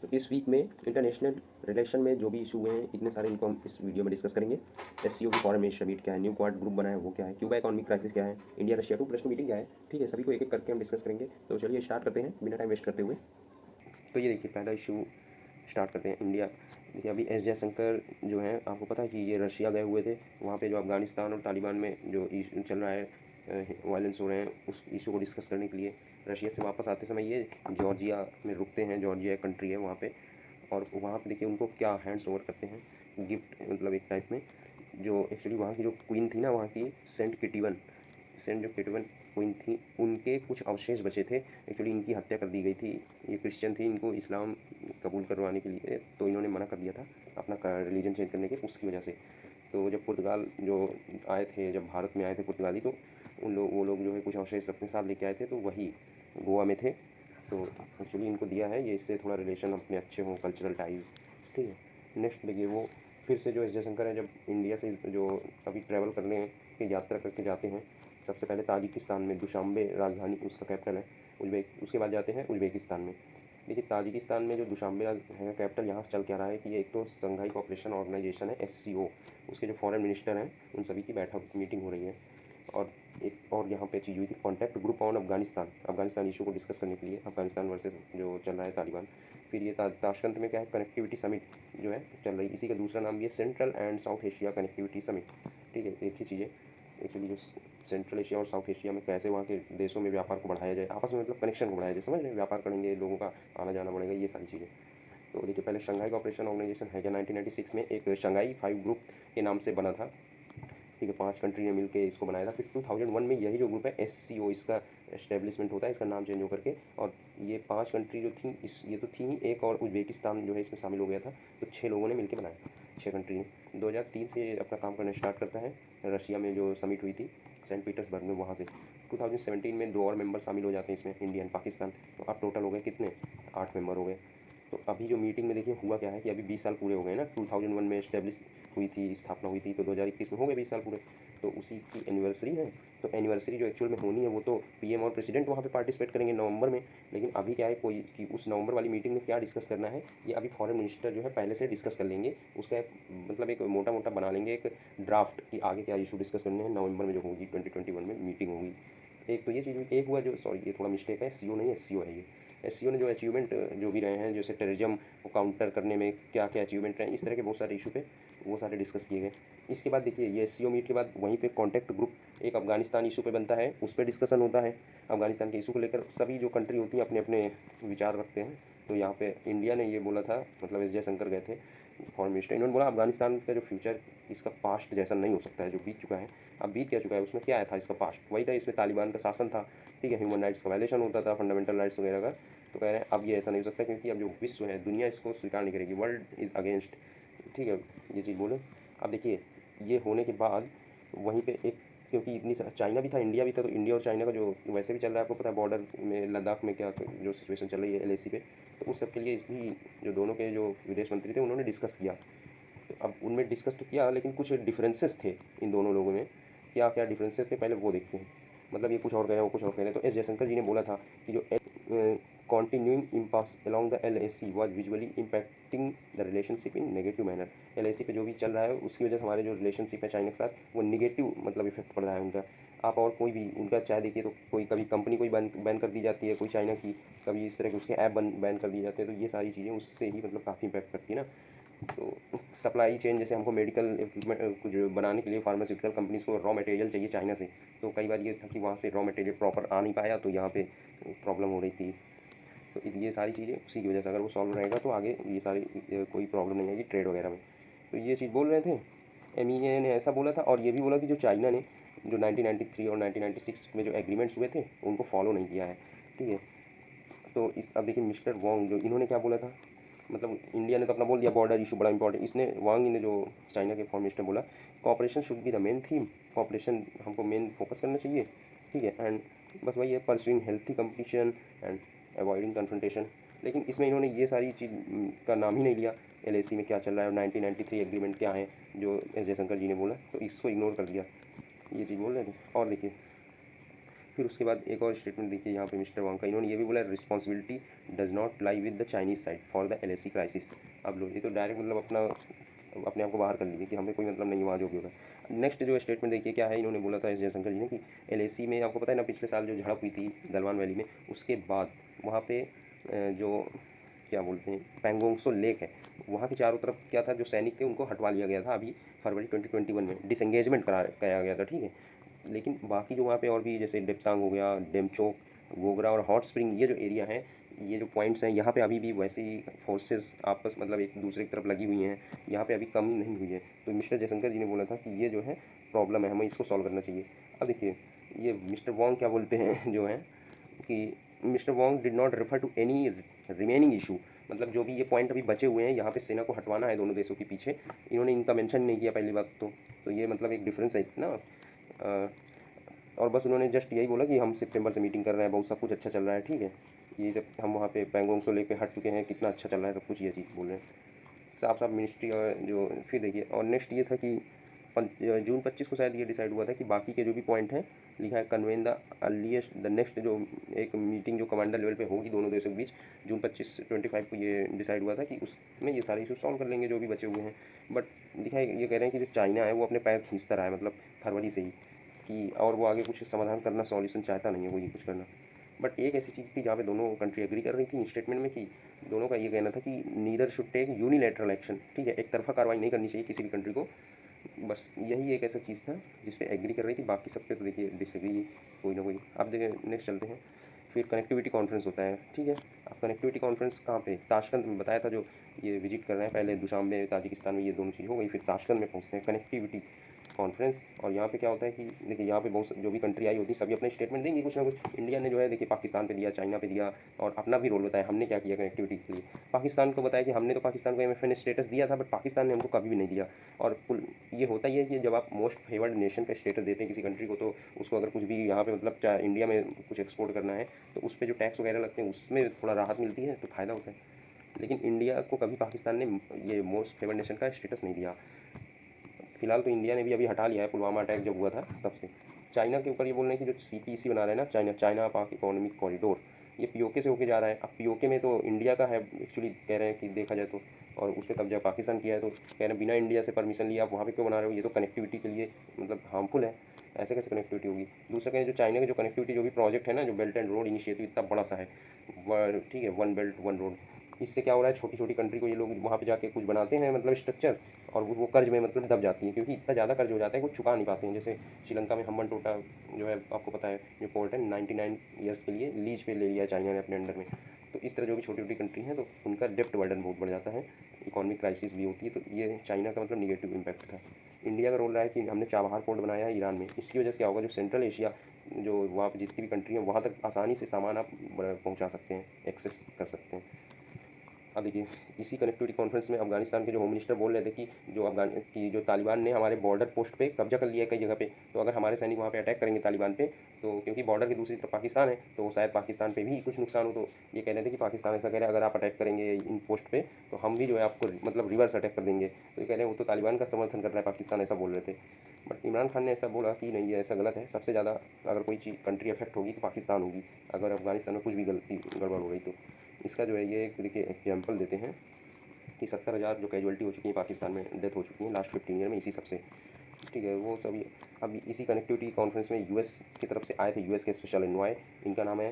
तो इस वीक में इंटरनेशनल रिलेशन में जो भी इशू हुए हैं इतने सारे, इनको हम इस वीडियो में डिस्कस करेंगे। एससीओ की फॉरेन मिनिस्टर मीट क्या है, न्यू क्वाड ग्रुप बना है वो क्या है, क्यूबा इकोनॉमिक क्राइसिस क्या है, इंडिया रशिया 2+2 मीटिंग क्या है, ठीक है, सभी को एक एक करके हम डिस्कस करेंगे। तो चलिए स्टार्ट करते हैं बिना टाइम वेस्ट करते हुए। तो ये देखिए पहला इशू स्टार्ट करते हैं इंडिया। देखिए अभी एस जयशंकर जो हैं, आपको पता है कि ये रशिया गए हुए थे, वहाँ पे जो अफगानिस्तान और तालिबान में जो चल रहा है, वायलेंस हो रहे हैं, उस इशू को डिस्कस करने के लिए रशिया से वापस आते समय ये जॉर्जिया में रुकते हैं। जॉर्जिया एक कंट्री है वहाँ पे, और वहाँ पे देखिए उनको क्या हैंड्स ओवर करते हैं, गिफ्ट मतलब एक टाइप में। जो एक्चुअली वहाँ की जो क्वीन थी ना, वहाँ की सेंट जो किटवन क्वीन थी, उनके कुछ अवशेष बचे थे। एक्चुअली इनकी हत्या कर दी गई थी। ये क्रिश्चियन थी, इनको इस्लाम कबूल करवाने के लिए तो इन्होंने मना कर दिया था अपना रिलीजन चेंज करने के, उसकी वजह से। तो जब पुर्तगाल जो आए थे, जब भारत में आए थे पुर्तगाली, तो वो लोग जो है कुछ अवशेष अपने साथ लेके आए थे, तो वही गोवा में थे। तो एक्चुअली इनको दिया है ये, इससे थोड़ा रिलेशन अपने अच्छे हों, कल्चरल टाइज, ठीक है। नेक्स्ट देखिए, वो फिर से जो एस जयशंकर है, जब इंडिया से जो अभी ट्रैवल करने की यात्रा करके जाते हैं, सबसे पहले ताजिकिस्तान में दुशांबे राजधानी उसका कैपिटल है, उसके बाद जाते हैं उज्बेकिस्तान में। देखिए ताजिकिस्तान में जो दुशांबे है कैपिटल, यहाँ चल क्या रहा है कि ये एक तो संघाई कोऑपरेशन ऑर्गेनाइजेशन है एससीओ, उसके जो फॉरेन मिनिस्टर हैं उन सभी की बैठक मीटिंग हो रही है। और एक और यहाँ पे चीज़ हुई थी, contact group on Afghanistan issue को डिस्कस करने के लिए, अफगानिस्तान वर्सेस जो चल रहा है तालिबान। फिर ये ताशकंद में क्या है, कनेक्टिविटी समिट जो है चल रही, इसी का दूसरा नाम भी है central and south Asia connectivity summit, ठीक है। एक ही चीज़ें एक्चुअली, जो सेंट्रल एशिया और साउथ एशिया में कैसे वहाँ के देशों में व्यापार को बढ़ाया जाए, आपस में मतलब कनेक्शन को बढ़ाया जाए, समझ रहे हैं, व्यापार करेंगे, लोगों का आना जाना बढ़ेगा, ये सारी चीज़ें। तो देखिए पहले शंघाई कोऑपरेशन ऑर्गेनाइजेशन है क्या, 1996 में एक शंघाई 5 ग्रुप के नाम से बना था, ठीक है। 5 कंट्री ने मिलकर इसको बनाया था। फिर 2001 में यही जो ग्रुप है एससीओ, इसका एस्टेब्लिशमेंट होता है, इसका नाम चेंज होकर के। और ये 5 कंट्री जो थी, ये तो थी ही, एक और उज्बेकिस्तान जो है इसमें शामिल हो गया था। तो 6 लोगों ने मिलकर बनाया, 6 कंट्री ने। 2003 से अपना काम करना स्टार्ट करता है। रशिया में जो समिट हुई थी सेंट पीटर्सबर्ग में, वहाँ से 2017 में 2 और मेंबर शामिल हो जाते हैं इसमें, इंडिया एंड पाकिस्तान। तो अब टोटल हो गए कितने, 8 मेंबर हो गए। तो अभी जो मीटिंग में देखिए हुआ क्या है कि अभी 20 साल पूरे हो गए ना, 2001 में इस्टेब्लिश हुई थी, स्थापना हुई थी, तो 2021 में हो गए 20 साल पूरे। तो उसी की एनिवर्सरी है। तो एनिवर्सरी जो एक्चुअल में होनी है, वो तो पीएम और प्रेसिडेंट वहाँ पे पार्टिसिपेट करेंगे नवंबर में। लेकिन अभी क्या है, कोई कि उस नवंबर वाली मीटिंग में क्या डिस्कस करना है, ये अभी फॉरेन मिनिस्टर जो है पहले से डिस्कस कर लेंगे। उसका मतलब एक मोटा मोटा बना लेंगे एक ड्राफ्ट कि आगे क्या इशू डिस्कस करने हैं नवंबर में जो होगी 2021 में मीटिंग होगी। एक तो ये चीज़ हुई। एक हुआ जो, सॉरी ये थोड़ा मिस्टेक है, सीओ नहीं एससीओ है ये। एससीओ ने जो अचीवमेंट जो भी रहे हैं, जैसे टेररिज्म को काउंटर करने में क्या क्या अचीवमेंट रहे, इस तरह के बहुत सारे इशू पे वो सारे डिस्कस किए गए। इसके बाद देखिए ये एससीओ मीट के बाद वहीं पे कॉन्टैक्ट ग्रुप एक अफगानिस्तान इशू पे बनता है, उस पर डिस्कशन होता है। अफगानिस्तान के इशू को लेकर सभी जो कंट्री होती हैं अपने अपने विचार रखते हैं। तो यहाँ पे इंडिया ने ये बोला था, मतलब एस जयशंकर गए थे फॉरेन मिनिस्टर, इन्होंने बोला अफगानिस्तान का जो फ्यूचर, इसका पास्ट जैसा नहीं हो सकता है, जो बीत चुका है। अब बीत क्या चुका है, उसमें क्या आया था, इसका पास्ट वही था, इसमें तालिबान का शासन था, ठीक है, ह्यूमन राइट्स का वायलेशन होता था, फंडामेंटल राइट्स वगैरह का। तो कह रहे हैं अब ये ऐसा नहीं हो सकता, क्योंकि अब जो विश्व है, दुनिया इसको स्वीकार नहीं करेगी, वर्ल्ड इज़ अगेंस्ट, ठीक है, ये चीज़ बोले। अब देखिए ये होने के बाद वहीं पे एक, क्योंकि इतनी चाइना भी था, इंडिया भी था, तो इंडिया और चाइना का जो वैसे भी चल रहा है, आपको पता है बॉर्डर में लद्दाख में क्या जो सिचुएशन चल रही है एलएसी पे, तो उस सब के लिए इस भी जो दोनों के जो विदेश मंत्री थे उन्होंने डिस्कस किया। तो अब उनमें डिस्कस तो किया, लेकिन कुछ डिफरेंसेस थे इन दोनों लोगों में। क्या क्या डिफरेंसेस थे पहले वो देखते हैं। मतलब ये कुछ और कह रहे हैं, वो कुछ और कह रहे हैं। तो एस जयशंकर जी ने बोला था कि जो continuing impasse along the LAC was visually impacting the relationship in negative manner। LAC पे जो भी चल रहा है उसकी वजह से हमारे जो रिलेशनशिप है चाइना के साथ, वो निगेटिव मतलब इफेक्ट पड़ रहा है उनका। आप और कोई भी उनका चाहे देखिए, तो कोई कभी कंपनी कोई बैन कर दी जाती है कोई चाइना की, कभी इस तरह के उसके ऐप बैन कर दिए जाते हैं, तो ये सारी चीज़ें उससे ही मतलब काफ़ी इम्पैक्ट करती है ना। तो सप्लाई चेन, जैसे हमको मेडिकल इक्विपमेंट कुछ बनाने के लिए फार्मास्यूटिकल कंपनीज़ को रॉ मटेरियल चाहिए चाइना से, तो कई बार ये था कि वहाँ से रॉ मटेरियल प्रॉपर आ नहीं पाया, तो यहाँ पे प्रॉब्लम हो रही थी। तो ये सारी चीज़ें उसी की वजह से, अगर वो सॉल्व रहेगा तो आगे ये सारी कोई प्रॉब्लम नहीं आएगी ट्रेड वगैरह में। तो ये चीज़ बोल रहे थे, एमईए ने ऐसा बोला था। और ये भी बोला कि जो चाइना ने जो 1993 और 1996 में जो एग्रीमेंट्स हुए थे उनको फॉलो नहीं किया है, ठीक है। तो इस अब देखिए मिस्टर वांग जो, इन्होंने क्या बोला था, मतलब इंडिया ने तो अपना बोल दिया बॉर्डर इशू बड़ा इंपॉर्टेंट, इसने वांग ने जो चाइना के फॉरेन मिनिस्टर बोला, cooperation should be the main theme, cooperation हमको मेन फोकस करना चाहिए, ठीक है। एंड बस वही है, pursuing healthy competition and avoiding confrontation. लेकिन इसमें इन्होंने ये सारी चीज़ का नाम ही नहीं लिया, एलएसी में क्या चल रहा है और 1993 एग्रीमेंट क्या है जो एस जयशंकर जी ने बोला, तो इसको इग्नोर कर दिया, ये चीज़ बोल रहे थे। और देखिए फिर उसके बाद एक और स्टेटमेंट देखिए यहाँ पे मिस्टर वांग का, इन्होंने ये भी बोला responsibility does not lie with the Chinese side for the LAC crisis. अब लो, ये तो डायरेक्ट मतलब अपने आप को बाहर कर लीजिए कि हमें कोई मतलब नहीं वहाँ जो भी होगा। नेक्स्ट जो स्टेटमेंट देखिए क्या है, इन्होंने बोला था एस जयशंकर जी ने कि LAC में आपको पता है ना पिछले साल जो झड़प हुई थी गलवान वैली में, उसके बाद वहाँ पे जो क्या बोलते हैं पैंगोंगसो लेक है, वहाँ के चारों तरफ क्या था, जो सैनिक थे उनको हटवा लिया गया था अभी फरवरी 2021 में, डिसंगेजमेंट कराया गया था, ठीक है। लेकिन बाकी जो वहाँ पे और भी जैसे डेप्सांग हो गया, डेमचोक, गोगरा और हॉट स्प्रिंग, ये जो एरिया है, ये जो पॉइंट्स हैं, यहाँ पे अभी भी वैसे ही फोर्सेस आपस मतलब एक दूसरे की तरफ लगी हुई हैं, यहाँ पे अभी कमी नहीं हुई है। तो मिस्टर जयशंकर जी ने बोला था कि ये जो है प्रॉब्लम है, हमें इसको सॉल्व करना चाहिए। अब देखिए ये मिस्टर वॉन्ग क्या बोलते हैं जो है कि mister Wong did not refer to any remaining issue, मतलब जो भी ये पॉइंट अभी बचे हुए हैं, यहाँ पे सेना को हटवाना है दोनों देशों के पीछे, इन्होंने इनका मेंशन नहीं किया पहली बात तो ये मतलब एक डिफरेंस है ना। और बस उन्होंने जस्ट यही बोला कि हम सितंबर से मीटिंग कर रहे हैं, बहुत सब कुछ अच्छा चल रहा है, ठीक है। ये सब हम वहाँ पे पैंगोंग से लेके हट चुके हैं, कितना अच्छा चल रहा है सब कुछ, ये चीज़ बोल रहे हैं साफ साफ मिनिस्ट्री। और जो फिर देखिए और नेक्स्ट ये था कि जून 25 को शायद ये डिसाइड हुआ था कि बाकी के जो भी पॉइंट हैं, लिखा है कन्वेन द अर्लीस्ट द नेक्स्ट, जो एक मीटिंग जो कमांडर लेवल पे होगी दोनों देशों के बीच, जून 25 को ये डिसाइड हुआ था कि उसमें ये सारे इशू सॉल्व कर लेंगे जो भी बचे हुए हैं। बट लिखा है ये कह रहे हैं कि जो चाइना है वो अपने पैर खींचता रहा है, मतलब फरवरी से ही, कि और वो आगे कुछ समाधान करना, सॉल्यूशन चाहता नहीं है वो ये कुछ करना। बट एक ऐसी चीज़ थी जहाँ पे दोनों कंट्री एग्री कर रही थी स्टेटमेंट में कि दोनों का ये कहना था कि neither should take unilateral action, ठीक है, एक तरफा कार्रवाई नहीं करनी चाहिए किसी भी कंट्री को। बस यही एक ऐसा चीज़ था जिस पे एग्री कर रही थी, बाकी सब पे तो देखिए डिसएग्री कोई ना कोई। अब देखिए नेक्स्ट चलते हैं, फिर कनेक्टिविटी कॉन्फ्रेंस होता है, ठीक है। अब कनेक्टिविटी कॉन्फ्रेंस कहाँ पे, ताशकंद में बताया था जो ये विजिट कर रहे हैं, पहले दुशांबे ताजिकिस्तान में, ये दोनों चीज़ हो गई, फिर ताशकंद में पहुँचते हैं कनेक्टिविटी कॉन्फ्रेंस। और यहाँ पे क्या होता है कि देखिए यहाँ पे बहुत जो भी कंट्री आई होती है सभी अपने स्टेटमेंट देंगी कुछ ना कुछ। इंडिया ने जो है देखिए पाकिस्तान पे दिया, चाइना पे दिया, और अपना भी रोल बताया हमने क्या किया कनेक्टिविटी के लिए। पाकिस्तान को बताया कि हमने तो पाकिस्तान को MFN स्टेटस दिया था, बट पाकिस्तान ने हमको कभी भी नहीं दिया। और ये होता ही है कि जब आप मोस्ट फेवर्ड नेशन का स्टेटस देते हैं किसी कंट्री को, तो उसको अगर कुछ भी यहाँ पे मतलब चाहे इंडिया में कुछ एक्सपोर्ट करना है तो उस पर जो टैक्स वगैरह लगते हैं उसमें थोड़ा राहत मिलती है, तो फ़ायदा होता है। लेकिन इंडिया को कभी पाकिस्तान ने ये मोस्ट फेवर्ड नेशन का स्टेटस नहीं दिया। फिलहाल तो इंडिया ने भी अभी हटा लिया है, पुलवामा अटैक जब हुआ था तब से। चाइना के ऊपर ये बोल रहे हैं कि जो CPEC बना रहे हैं ना, चाइना पाक इकोनॉमिक कॉरिडोर, ये POK से होके जा रहा है। अब POK में तो इंडिया का है एक्चुअली, कह रहे हैं कि देखा जाए तो, और उस पर कब्जा पाकिस्तान किया है, तो कह रहे हैं बिना इंडिया से परमिशन लिए आप वहाँ पे क्यों बना रहे हो, ये तो कनेक्टिविटी के लिए मतलब हार्मफुल है, ऐसे कैसे कनेक्टिविटी होगी। दूसरा कहें जो चाइना के जो कनेक्टिविटी जो भी प्रोजेक्ट है ना, जो बेल्ट एंड रोड इनिशिएटिव इतना बड़ा सा है, ठीक है, वन बेल्ट वन रोड, इससे क्या हो रहा है, छोटी छोटी कंट्री को ये लोग वहाँ पे जाके कुछ बनाते हैं मतलब स्ट्रक्चर, और वो कर्ज में मतलब दब जाती है, क्योंकि इतना ज़्यादा कर्ज हो जाता है कि वो चुका नहीं पाते हैं। जैसे श्रीलंका में हम्बन टोटा जो है आपको पता है, जो पोर्ट है 99 ईयर्स के लिए लीज पे ले लिया है चाइना ने अपने अंडर में। तो इस तरह जो भी छोटी छोटी कंट्री हैं तो उनका डेप्ट बर्डन बहुत बढ़ जाता है, इकोनॉमिक क्राइसिस भी होती है, तो ये चाइना का मतलब निगेटिव इम्पैक्ट था। इंडिया का रोल रहा है कि हमने चाबहार पोर्ट बनाया है ईरान में, इसकी वजह से क्या होगा, जो सेंट्रल एशिया जो वहाँ पर जितनी भी कंट्री हैं वहाँ तक आसानी से सामान आप पहुँचा सकते हैं, एक्सेस कर सकते हैं। अब देखिए इसी कनेक्टिविटी कॉन्फ्रेंस में अफगानिस्तान के जो होम मिनिस्टर बोल रहे थे कि जो तालिबान ने हमारे बॉर्डर पोस्ट पे कब्जा कर लिया है कई जगह पे, तो अगर हमारे सैनिक वहाँ पे अटैक करेंगे तालिबान पे, तो क्योंकि बॉर्डर की दूसरी तरफ पाकिस्तान है, तो शायद पाकिस्तान पे भी कुछ नुकसान हो। तो ये कह रहे थे कि पाकिस्तान ऐसा कह रहे हैं अगर आप अटैक करेंगे इन पोस्ट पे तो हम भी जो है आपको मतलब रिवर्स अटैक कर देंगे। तो ये कह रहे हैं वो तो तालिबान का समर्थन कर रहा है पाकिस्तान, ऐसा बोल रहे थे। बट इमरान खान ने ऐसा बोला कि नहीं ये ऐसा गलत है, सबसे ज़्यादा अगर कोई चीज़ कंट्री अफेक्ट होगी तो पाकिस्तान होगी, अगर अफगानिस्तान में कुछ भी गलती गड़बड़ हो गई तो। इसका जो है ये एक देखिए एग्जाम्पल देते हैं कि 70,000 जो कैजुअलिटी हो चुकी है पाकिस्तान में, डेथ हो चुकी है लास्ट 15 ईयर में इसी सबसे, ठीक है। वो सभी अब इसी कनेक्टिविटी कॉन्फ्रेंस में US की तरफ से आए थे, US के स्पेशल एनवॉय, इनका नाम है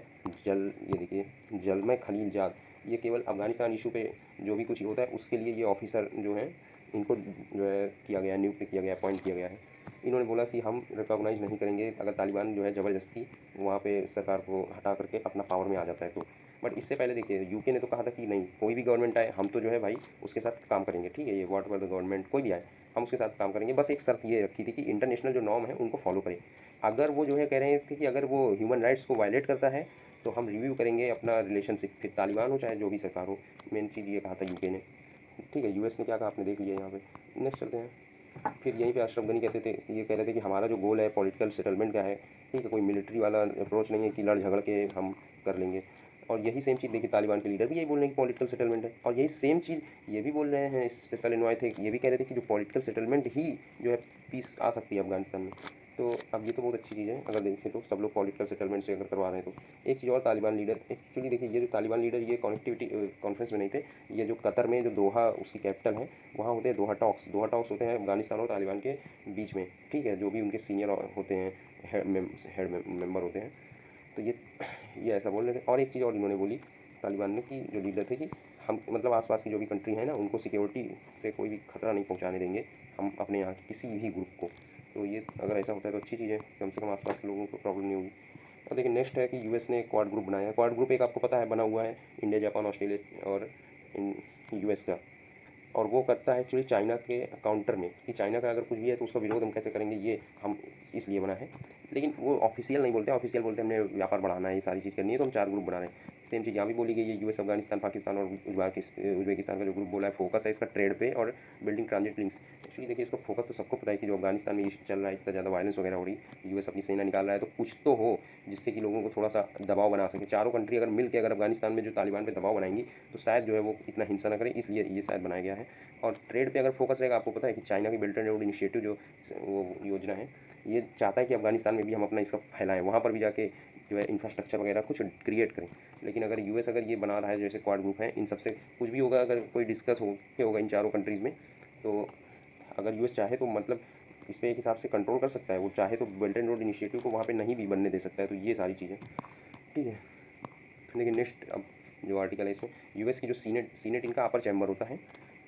ये देखिए जलमय खलीलजाद। ये केवल अफगानिस्तान इशू पे जो भी कुछ होता है उसके लिए ये ऑफिसर जो हैं इनको जो है किया गया, नियुक्त किया गया, अपॉइंट किया गया है। इन्होंने बोला कि हम रिकॉग्नाइज नहीं करेंगे अगर तालिबान जो है ज़बरदस्ती वहाँ पे सरकार को हटा करके अपना पावर में आ जाता है तो। बट इससे पहले देखिए UK ने तो कहा था कि नहीं कोई भी गवर्नमेंट आए हम तो जो है भाई उसके साथ काम करेंगे, ठीक है, ये वॉट एवर द गवर्नमेंट कोई भी आए हम उसके साथ काम करेंगे। बस एक शर्त ये रखी थी कि इंटरनेशनल जो नॉर्म है उनको फॉलो करें। अगर वो जो है कह रहे थे कि अगर वो ह्यूमन राइट्स को वायलेट करता है तो हम रिव्यू करेंगे अपना रिलेशनशिप, फिर तालिबान हो चाहे जो भी सरकार हो। मेन चीज़ ये कहा था UK ने, ठीक है। US ने क्या कहा आपने देख लिया यहाँ पे। नेक्स्ट चलते हैं, फिर यहीं पे अशरफ गनी कहते थे, ये कह रहे थे कि हमारा जो गोल है पॉलिटिकल सेटलमेंट का है, ठीक है, कोई मिलिट्री वाला अप्रोच नहीं है कि लड़ झगड़ के हम कर लेंगे। और यही सेम चीज़ देखिए तालिबान के लीडर भी यही बोल रहे हैं कि पॉलिटिकल सेटलमेंट है, और यही सेम चीज़ ये भी बोल रहे हैं स्पेशल एनवॉय थे, ये भी कह रहे थे कि जो पॉलिटिकल सेटलमेंट ही जो है पीस आ सकती है अफगानिस्तान में। तो अब ये तो बहुत अच्छी चीज़ है अगर देखें तो, सब लोग पॉलिटिकल सेटलमेंट से अगर करवा रहे हैं तो। एक चीज़ और, तालिबान लीडर एक्चुअली देखिए, ये जो तालिबान लीडर ये कनेक्टिविटी कॉन्फ्रेंस में नहीं थे, ये जो कतर में जो दोहा उसकी कैपिटल है वहाँ होते हैं दोहा टॉक्स। दोहा टॉक्स होते हैं अफगानिस्तान और तालिबान के बीच में, ठीक है, जो भी उनके सीनियर होते हैं, हेड मेंबर होते हैं। तो ये ऐसा बोल रहे थे। और एक चीज़ और इन्होंने बोली तालिबान ने, कि जो लीडर थे, कि हम मतलब आसपास की जो भी कंट्री है ना, उनको सिक्योरिटी से कोई भी खतरा नहीं पहुंचाने देंगे हम अपने यहाँ के किसी भी ग्रुप को। तो ये अगर ऐसा होता है तो अच्छी चीज़ है, कम से कम आसपास के लोगों को प्रॉब्लम नहीं होगी। और देखिए नेक्स्ट है कि यूएस ने क्वाड ग्रुप बनाया है। क्वाड ग्रुप एक आपको पता है बना हुआ है इंडिया, जापान, ऑस्ट्रेलिया और यूएस का। और वो करता है एक्चुअली चाइना के काउंटर में, कि चाइना का अगर कुछ भी है तो उसका विरोध हम कैसे करेंगे, ये हम इसलिए बना है। लेकिन वो ऑफिशियल नहीं बोलते, ऑफिशियल बोलते हैं हमने व्यापार बढ़ाना है, ये सारी चीज़ करनी है, तो हम 4 ग्रुप बना रहे हैं। सेम चीज़ यहाँ भी बोली गई है, यूएस, अफगानिस्तान, पाकिस्तान और उज्बेकिस्तान का जो ग्रुप बोला है, फोकस है इसका ट्रेड पे और बिल्डिंग ट्रांजिट लिंक्स। एक्चुअली देखिए इसका फोकस तो सबको पता है कि जो अफगानिस्तान में चल रहा है, इतना ज़्यादा वायलेंस वगैरह हो रही है, यूएस अपनी सेना निकाल रहा है, तो कुछ तो हो जिससे कि लोगों को थोड़ा सा दबाव बना सके। चारों कंट्री अगर मिल के अगर अफगानिस्तान में जो तालिबान पे दबाव बनाएंगी तो शायद जो है वो इतना हिंसा न करे, इसलिए ये शायद बनाया गया है। और ट्रेड पे अगर फोकस रहेगा, आपको पता है कि चाइना की बेल्ट एंड रोड इनिशिएटिव जो वो योजना है, ये चाहता है कि अफगानिस्तान में भी हम अपना इसका फैलाएं, वहाँ पर भी जाके जो है इंफ्रास्ट्रक्चर वगैरह कुछ क्रिएट करें। लेकिन अगर यूएस अगर ये बना रहा है, जैसे क्वाड ग्रुप है, इन सबसे कुछ भी होगा, अगर कोई डिस्कस होगा इन चारों कंट्रीज़ में, तो अगर यूएस चाहे तो मतलब इस पर एक हिसाब से कंट्रोल कर सकता है। वो चाहे तो बेल्ट एंड रोड इनिशिएटिव को वहाँ पे नहीं भी बनने दे सकता है। तो ये सारी चीज़ें ठीक है। लेकिन नेक्स्ट अब जो आर्टिकल है इसमें, यूएस की जो सीनेट इनका अपर चैम्बर होता है,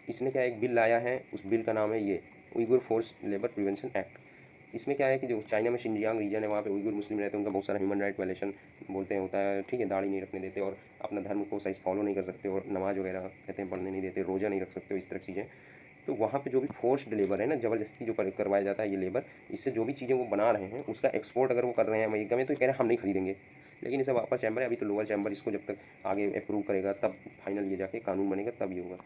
इसने क्या एक बिल लाया है, उस बिल का नाम है ये Uyghur force labour prevention act. इसमें क्या है कि जो चाइना में शिनजियांग रीजन है, वहाँ पे उइगुर मुस्लिम रहते हैं, उनका बहुत सारा ह्यूमन राइट वायलेशन बोलते हैं होता है, ठीक है, दाढ़ी नहीं रखने देते और अपना धर्म को सही फॉलो नहीं कर सकते, और नमाज वगैरह कहते हैं पढ़ने नहीं देते, रोज़ा नहीं रख सकते, इस तरह की चीज़ें। तो वहाँ पे जो भी फोर्स्ड लेबर है ना, ज़बरदस्ती जो करवाया जाता है ये लेबर, इससे जो भी चीज़ें वो बना रहे हैं उसका एक्सपोर्ट अगर वो कर रहे हैं अमेरिका में, तो कह रहे हैं हम नहीं खरीदेंगे। लेकिन इसे अपर चैम्बर है, अभी तो लोअर चैम्बर इसको जब तक आगे अप्रूव करेगा तब फाइनल ये जाके कानून बनेगा, तब ये होगा।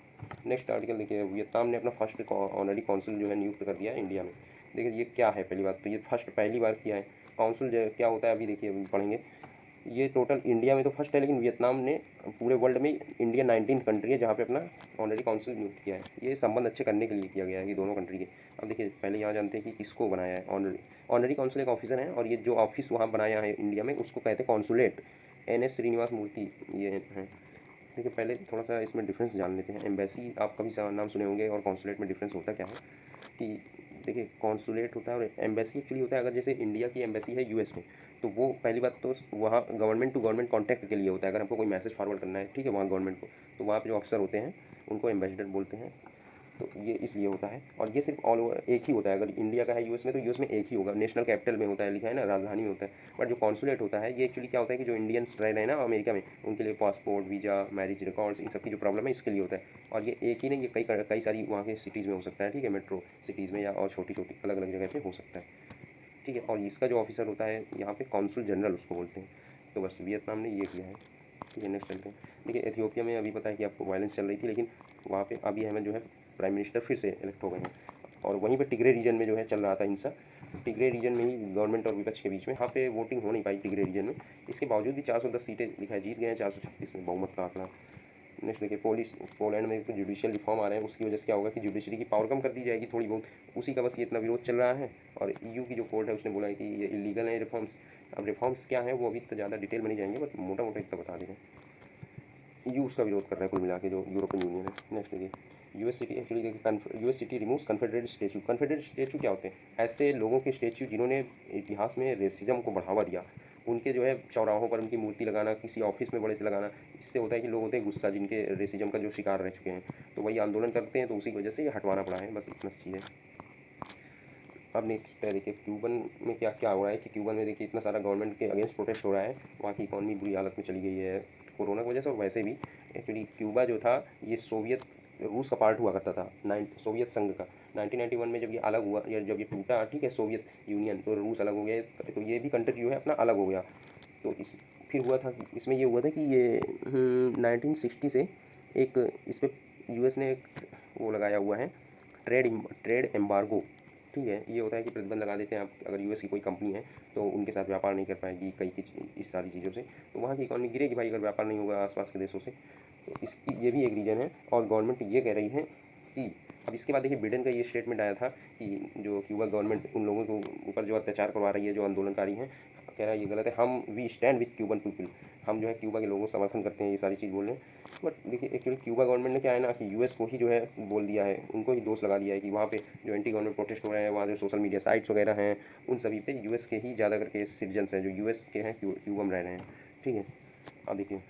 नेक्स्ट आर्टिकल देखिए, वियतनाम ने अपना फर्स्ट ऑनरी काउंसिल जो है नियुक्त कर दिया है इंडिया में। देखिए ये क्या है, पहली बात तो ये फर्स्ट पहली बार किया है काउंसिल। जो क्या होता है अभी देखिए, अभी पढ़ेंगे। ये टोटल इंडिया में तो फर्स्ट है, लेकिन वियतनाम ने पूरे वर्ल्ड में, इंडिया 19th कंट्री है जहाँ पे अपना ऑनरी काउंसिल नियुक्त किया है। ये संबंध अच्छे करने के लिए किया गया है कि दोनों कंट्री के। अब देखिए पहले यहाँ जानते हैं कि किसको बनाया है ऑनरी काउंसिल। एक ऑफिसर है, और ये जो ऑफिस वहाँ बनाया है इंडिया में उसको कहते हैं कॉन्सुलेट। NS श्रीनिवास मूर्ति ये हैं। देखिए पहले थोड़ा सा इसमें डिफरेंस जान लेते हैं। एम्बेसी आप कभी नाम सुने होंगे, और कॉन्सुलेट में डिफरेंस होता क्या है कि देखिए, कॉन्सुलेट होता है और एम्बेसी एक्चुअली होता है, अगर जैसे इंडिया की एम्बेसी है यूएस में, तो वो पहली बात तो वहाँ गवर्नमेंट टू गवर्नमेंट कॉन्टैक्ट के लिए होता है। अगर हमको कोई मैसेज फॉरवर्ड करना है, ठीक है, वहाँ गवर्नमेंट को, तो वहाँ पे जो अफसर होते हैं उनको एम्बेसडर बोलते हैं। तो ये इसलिए होता है, और ये सिर्फ ऑल ओवर एक ही होता है। अगर इंडिया का है यूएस में, तो यूएस में एक ही होगा, नेशनल कैपिटल में होता है, लिखा है ना, राजधानी में होता है। बट जो कॉन्सुलेट होता है, ये एक्चुअली क्या होता है कि जो इंडियंस रह रहे हैं ना अमेरिका में, उनके लिए पासपोर्ट, वीज़ा, मैरिज रिकॉर्ड्स, इन सब की जो प्रॉब्लम है इसके लिए होता है। और ये एक ही नहीं, ये कई सारी वहाँ के सिटीज़ में हो सकता है, ठीक है, मेट्रो सिटीज़ में या और छोटी छोटी अलग अलग जगह पे हो सकता है, ठीक है। और इसका जो ऑफिसर होता है यहाँ पे कॉन्सुल जनरल उसको बोलते हैं। तो बस वियतनाम ने ये किया है, ठीक है। नेक्स्ट चलते हैं। देखिए एथियोपिया में अभी पता है कि आपको वायलेंस चल रही थी, लेकिन वहाँ पे अभी अहमद जो है प्राइम मिनिस्टर फिर से इलेक्ट हो गए हैं। और वहीं पे टिग्रे रीजन में जो है चल रहा था हिंसा, टिग्रे रीजन में ही गवर्नमेंट और विपक्ष के बीच में, यहाँ पे वोटिंग हो नहीं पाई टिग्रे रीजन में। इसके बावजूद भी 410 सीटें दिखाई जीत गए हैं, 436 में बहुमत का आंकड़ा। नेक्स्ट देखिए, पोलैंड में तो जुडिशियल रिफॉर्म आ रहे हैं, उसकी वजह से क्या होगा कि जुडिशरी की पावर कम कर दी जाएगी थोड़ी बहुत, उसी का बस ये इतना विरोध चल रहा है। और EU की जो कोर्ट है उसने बोला है कि ये इलीगल है रिफॉर्म्स। अब रिफॉर्म्स क्या है वो अभी तो ज़्यादा डिटेल में नहीं जाएंगे, बट मोटा मोटा इतना बता देंगे। EU उसका विरोध कर रहा है कुल मिला के, जो यूरोपियन यूनियन है। नेक्स्ट देखिए, यूएस सिटी एक्चुअली देखिए, US city removes confederate statue. Confederate statue क्या होते हैं? ऐसे लोगों के स्टेचू जिन्होंने इतिहास में रेसिज्म को बढ़ावा दिया, उनके जो है चौराहों पर उनकी मूर्ति लगाना, किसी ऑफिस में बड़े से लगाना। इससे होता है कि लोग होते हैं गुस्सा, जिनके रेसिज्म का जो शिकार रह चुके हैं, तो वही आंदोलन करते हैं, तो उसी की वजह से ये हटवाना पड़ा है, बस इतना चीज़ है। अब नेक्स्ट है देखिए, क्यूबन में क्या क्या हो रहा है कि क्यूबन में देखिए इतना सारा गवर्नमेंट के अगेंस्ट प्रोटेस्ट हो रहा है, वहाँ की इकॉनमी बुरी हालत में चली गई है कोरोना की वजह से। और वैसे भी एक्चुअली क्यूबा जो था ये सोवियत रूस का पार्ट हुआ करता था, सोवियत संघ का। 1991 में जब ये अलग हुआ, या जब ये टूटा, ठीक है, सोवियत यूनियन, तो रूस अलग हो गया, तो ये भी कंट्री जो है अपना अलग हो गया। तो इस फिर हुआ था कि इसमें ये हुआ था कि ये 1960 से एक इस पर यूएस ने एक वो लगाया हुआ है, ट्रेड एम्बार्गो, ठीक है। ये होता है कि प्रतिबंध लगा देते हैं, आप अगर यूएस की कोई कंपनी है तो उनके साथ व्यापार नहीं कर पाएगी कई की इस सारी चीज़ों से, तो वहाँ की इकॉनमी गिरेगी भाई, अगर व्यापार नहीं होगा आसपास के देशों से। तो इसकी ये भी एक रीज़न है। और गवर्नमेंट ये कह रही है कि अब इसके बाद देखिए बिडेन का ये स्टेटमेंट आया था कि जो क्यूबा गवर्नमेंट उन लोगों के ऊपर जो अत्याचार करवा रही है, जो आंदोलनकारी हैं, कह रहा है ये गलत है, हम we stand with Cuban people, हम जो है क्यूबा के लोगों का समर्थन करते हैं, ये सारी चीज़ बोल रहे हैं। बट देखिए एक्चुअली क्यूबा गवर्नमेंट ने क्या है ना कि यूएस को ही जो है बोल दिया है, उनको ही दोष लगा दिया है कि वहाँ पे जो एंटी गवर्नमेंट प्रोटेस्ट हो रहे हैं, वहाँ जो सोशल मीडिया साइट्स वगैरह हैं, उन सभी पे यूएस के ही ज़्यादा करके सिटीजन्स हैं जो यूएस के हैं, क्यूबा में रह रहे हैं। ठीक है, अब देखिए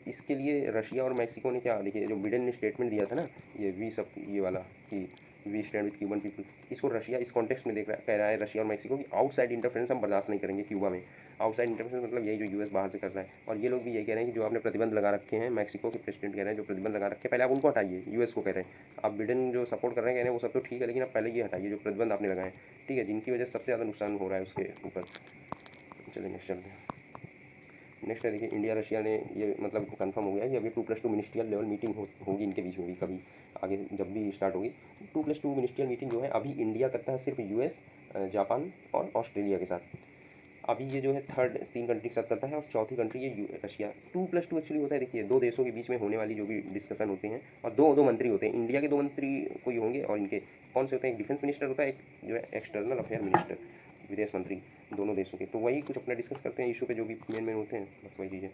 इसके लिए रशिया और मैक्सिको ने क्या, देखिए जो बिडेन ने स्टेटमेंट दिया था ना, ये वी सब ये वाला कि we stand with Cuban people, इसको रशिया इस कॉन्टेक्स्ट में देख रहा कह रहा है रशिया और मैक्सिको की आउटसाइड इंटरफेरेंस हम बर्दाश्त नहीं करेंगे क्यूबा में। आउटसाइड इंटरफेरेंस मतलब यही जो यूएस बाहर से कर रहा है, और ये लोग भी यही कह रहे हैं कि जो आपने प्रतिबंध लगा रखे हैं, मैक्सिको के प्रेसिडेंट कह रहे हैं जो प्रतिबंध लगा रखे हैं पहले आप उनको हटाइए, यूएस को कह रहे हैं। आप बिडेन जो सपोर्ट कर रहे हैं कह रहे हैं वो सब तो ठीक है, लेकिन आप पहले ये हटाइए जो प्रतिबंध आपने लगाए, ठीक है, जिनकी वजह से सबसे ज़्यादा नुकसान हो रहा है उसके ऊपर। चलिए नेक्स्ट चलते हैं। नेक्स्ट है देखिए इंडिया रशिया ने ये मतलब कंफर्म हो गया है कि अभी 2+2 मिनिस्ट्रियल लेवल मीटिंग होगी इनके बीच में भी कभी आगे जब भी स्टार्ट होगी। 2+2 मिनिस्ट्रियल मीटिंग जो है अभी इंडिया करता है सिर्फ यूएस, जापान और ऑस्ट्रेलिया के साथ। अभी ये जो है थर्ड 3 कंट्री के साथ करता है और चौथी कंट्री ये रशिया। 2+2 एक्चुअली होता है देखिए 2 देशों के बीच में होने वाली जो भी डिस्कशन होते हैं, और दो दो मंत्री होते हैं, इंडिया के 2 मंत्री कोई होंगे और इनके कौन से होते हैं, एक डिफेंस मिनिस्टर होता है, एक जो है एक्सटर्नल अफेयर मिनिस्टर, विदेश मंत्री दोनों देशों के। तो वही कुछ अपना डिस्कस करते हैं इशू पे जो भी मेन होते हैं, बस वही चीज़ें।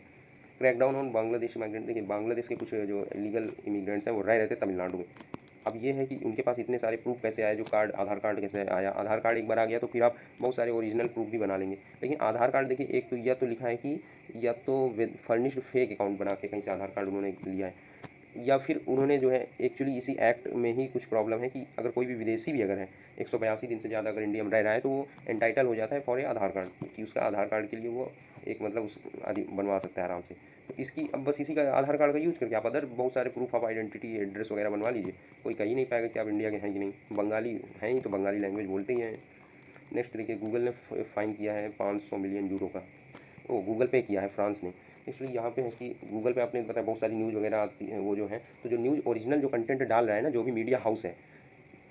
क्रैकडाउन ऑन बांग्लादेशी माइग्रेंट, देखिए बांग्लादेश के कुछ जो इलीगल इमिग्रेंट्स हैं वो रह रहे थे तमिलनाडु में। अब ये है कि उनके पास इतने सारे प्रूफ कैसे आए, जो कार्ड आधार कार्ड कैसे आया, आधार कार्ड एक बार आ गया तो फिर आप बहुत सारे ओरिजिनल प्रूफ भी बना लेंगे। लेकिन आधार कार्ड देखिए एक तो या तो लिखा है कि या तो फर्निश्ड फेक अकाउंट बना के कहीं से आधार कार्ड उन्होंने लिया है, या फिर उन्होंने जो है एक्चुअली इसी एक्ट में ही कुछ प्रॉब्लम है कि अगर कोई भी विदेशी भी अगर है 182 दिन से ज़्यादा अगर इंडिया में रह रहा है तो वो एंटाइटल हो जाता है फॉर ए आधार कार्ड, कि उसका आधार कार्ड के लिए वो एक मतलब उस आदि बनवा सकता है आराम से। तो इसकी अब बस इसी का आधार कार्ड का यूज़ करके आप अदर बहुत सारे प्रूफ ऑफ आइडेंटिटी एड्रेस वगैरह बनवा लीजिए, कोई कह ही नहीं पाएगा कि आप इंडिया के हैं कि नहीं। बंगाली हैं ही तो बंगाली लैंग्वेज बोलते ही हैं। नेक्स्ट देखिए गूगल ने फाइन किया है 500 मिलियन यूरो का, ओ गूगल पे किया है फ्रांस ने। इसलिए यहाँ पे है कि गूगल पे आपने पता बहुत सारी न्यूज़ वगैरह आती है, वो जो है तो जो न्यूज़ ओरिजिनल जो कंटेंट डाल रहा है ना जो भी मीडिया हाउस है,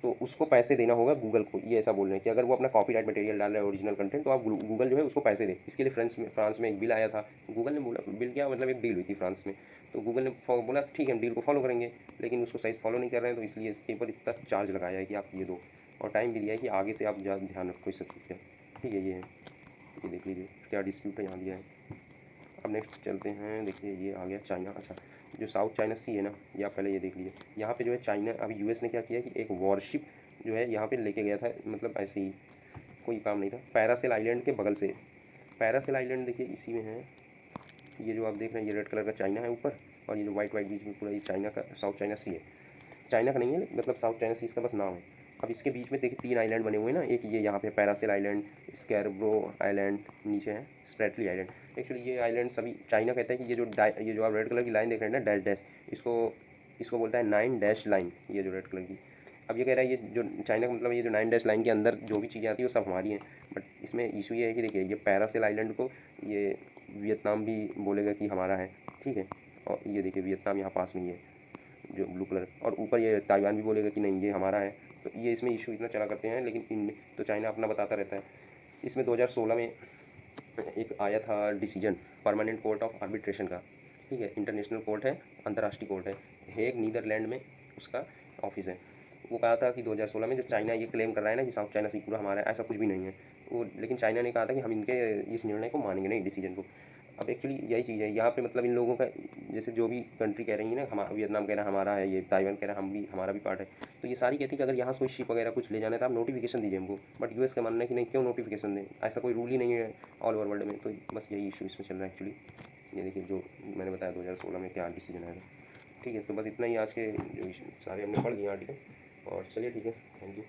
तो उसको पैसे देना होगा गूगल को। ये ऐसा बोल रहे हैं कि अगर वो अपना कॉपीराइट मटेरियल डाल रहा है ओरिजिनल कंटेंट तो आप गूगल जो है उसको पैसे दे। इसके लिए फ्रांस में एक बिल आया था, गूगल ने बोला बिल क्या मतलब एक डील हुई थी फ्रांस में, तो गूगल ने बोला ठीक है हम डील को फॉलो करेंगे, लेकिन उसको सही फॉलो नहीं कर रहे हैं तो इसलिए इसके ऊपर इतना चार्ज लगाया है कि आप ये दो, और टाइम भी दिया है कि आगे से आप ज़्यादा ध्यान रखो इस सब चीज़ का। ठीक है, ये है, ये देख लीजिए क्या डिस्प्यूट है यहाँ दिया है। अब नेक्स्ट चलते हैं, देखिए ये आ गया चाइना। अच्छा जो साउथ चाइना सी है ना, ये आप पहले ये देख लीजिए। यहाँ पे जो है चाइना अभी यूएस ने क्या किया कि एक वॉरशिप जो है यहाँ पे लेके गया था, मतलब ऐसे ही कोई काम नहीं था, पैरासेल आइलैंड के बगल से। पैरासेल आइलैंड देखिए इसी में है, ये जो आप देख रहे हैं ये रेड कलर का चाइना है ऊपर, और ये जो वाइट वाइट बीच में पूरा ये चाइना का साउथ चाइना सी है। चाइना का नहीं है मतलब साउथ चाइना सी इसका बस नाम है। अब इसके बीच में देखिए 3 आइलैंड बने हुए हैं ना, एक ये यहाँ पे पैरासेल आइलैंड, स्कैरब्रो आइलैंड, नीचे है स्प्रेटली आइलैंड। एक्चुअली ये आइलैंड सभी चाइना कहता है कि ये जो आप रेड कलर की लाइन देख रहे हैं ना डैश डैश, इसको इसको बोलता है 9 डैश लाइन, ये जो रेड कलर की। अब ये कह रहा है ये जो चाइना का मतलब ये जो 9 डैश लाइन के अंदर जो भी चीज़ें आती है वो सब हमारी हैं। बट इसमें इशू ये है कि देखिए ये पैरासेल आइलैंड को ये वियतनाम भी बोलेगा कि हमारा है, ठीक है, और ये देखिए वियतनाम यहाँ पास में ही है जो ब्लू कलर, और ऊपर ये ताइवान भी बोलेगा कि नहीं ये हमारा है। तो ये इसमें इशू इतना चला करते हैं, लेकिन इन तो चाइना अपना बताता रहता है। इसमें 2016 में एक आया था decision permanent court of arbitration का, ठीक है, इंटरनेशनल कोर्ट है, अंतर्राष्ट्रीय कोर्ट है, हेग नीदरलैंड में उसका ऑफिस है। वो कहा था कि 2016 में जो चाइना ये क्लेम कर रहा है ना कि साउथ चाइना सी पूरा हमारा है, ऐसा कुछ भी नहीं है वो, लेकिन चाइना ने कहा था कि हम इनके इस निर्णय को मानेंगे नहीं, डिसीजन को। अब एक्चुअली यही चीज़ है यहाँ पे, मतलब इन लोगों का जैसे जो भी कंट्री कह रही है ना, हम वियतनाम कह रहा है हमारा है, ये ताइवान कह रहा है हम भी हमारा भी पार्ट है, तो ये सारी कहती है कि अगर यहाँ से कोई शिप वगैरह कुछ ले जाना है तो आप नोटिफिकेशन दीजिए हमको। बट यूएस का मानना है कि नहीं क्यों नोटिफिकेशन दें, ऐसा कोई रूल ही नहीं है ऑल ओवर वर्ल्ड में। तो बस यही इशू इसमें चल रहा है एक्चुअली। ये देखिए जो मैंने बताया 2016 में क्या डिसीजन आएगा। ठीक है, तो बस इतना ही आज के जो सारे हमने पढ़ दिए आर्टिकल, और चलिए ठीक है, थैंक यू।